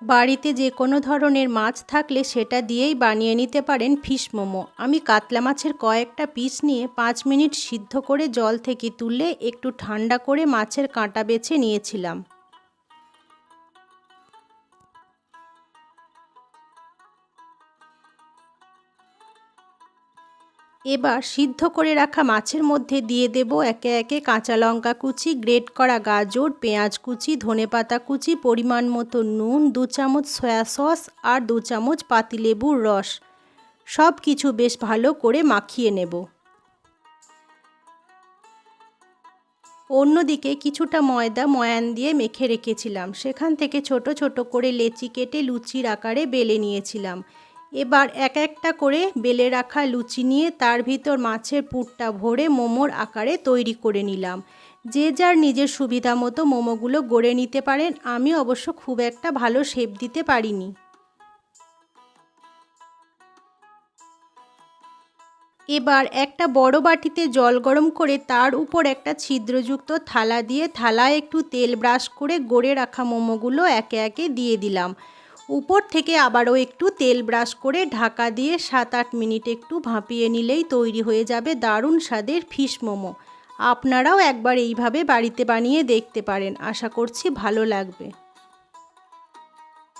বাড়িতে যে কোনো ধরনের মাছ থাকলে সেটা দিয়েই বানিয়ে নিতে পারেন ফিশ মোমো। আমি কাতলা মাছের কয়েকটা পিস নিয়ে 5 মিনিট সিদ্ধ করে জল থেকে তুলে একটু ঠান্ডা করে মাছের কাঁটা বেছে নিয়েছিলাম। এবার সিদ্ধ করে রাখা মাছের মধ্যে দিয়ে দেব একে একে কাঁচা লঙ্কা কুচি, গ্রেট করা গাজর, পেঁয়াজ কুচি, ধনেপাতা কুচি, পরিমাণ মতো নুন, 2 চামচ সয়া সস আর 2 চামচ পাতিলেবুর রস। সব কিছু বেশ ভালো করে মাখিয়ে নেব। অন্যদিকে কিছুটা ময়দা ময়ান দিয়ে মেখে রেখেছিলাম, সেখান থেকে ছোট ছোট করে লেচি কেটে লুচির আকারে বেলে নিয়েছিলাম। এবার এক একটা করে বেলে রাখা লুচি নিয়ে তার ভিতর মাছের পুরটা ভরে মোমোর আকারে তৈরি করে নিলাম। যে যার নিজের সুবিধা মতো মোমোগুলো গড়ে নিতে পারেন। আমি অবশ্য খুব একটা ভালো শেপ দিতে পারিনি। এবার একটা বড় বাটিতে জল গরম করে তার উপর একটা ছিদ্রযুক্ত থালা দিয়ে থালায় একটু তেল ব্রাশ করে গড়ে রাখা মোমোগুলো একে একে দিয়ে দিলাম। উপর থেকে আবারও একটু তেল ব্রাশ করে ঢাকা দিয়ে 7-8 মিনিট একটু ভাপিয়ে নিলেই তৈরি হয়ে যাবে দারুণ স্বাদের ফিশ মোমো। আপনারাও একবার এইভাবে বাড়িতে বানিয়ে দেখতে পারেন, আশা করছি ভালো লাগবে।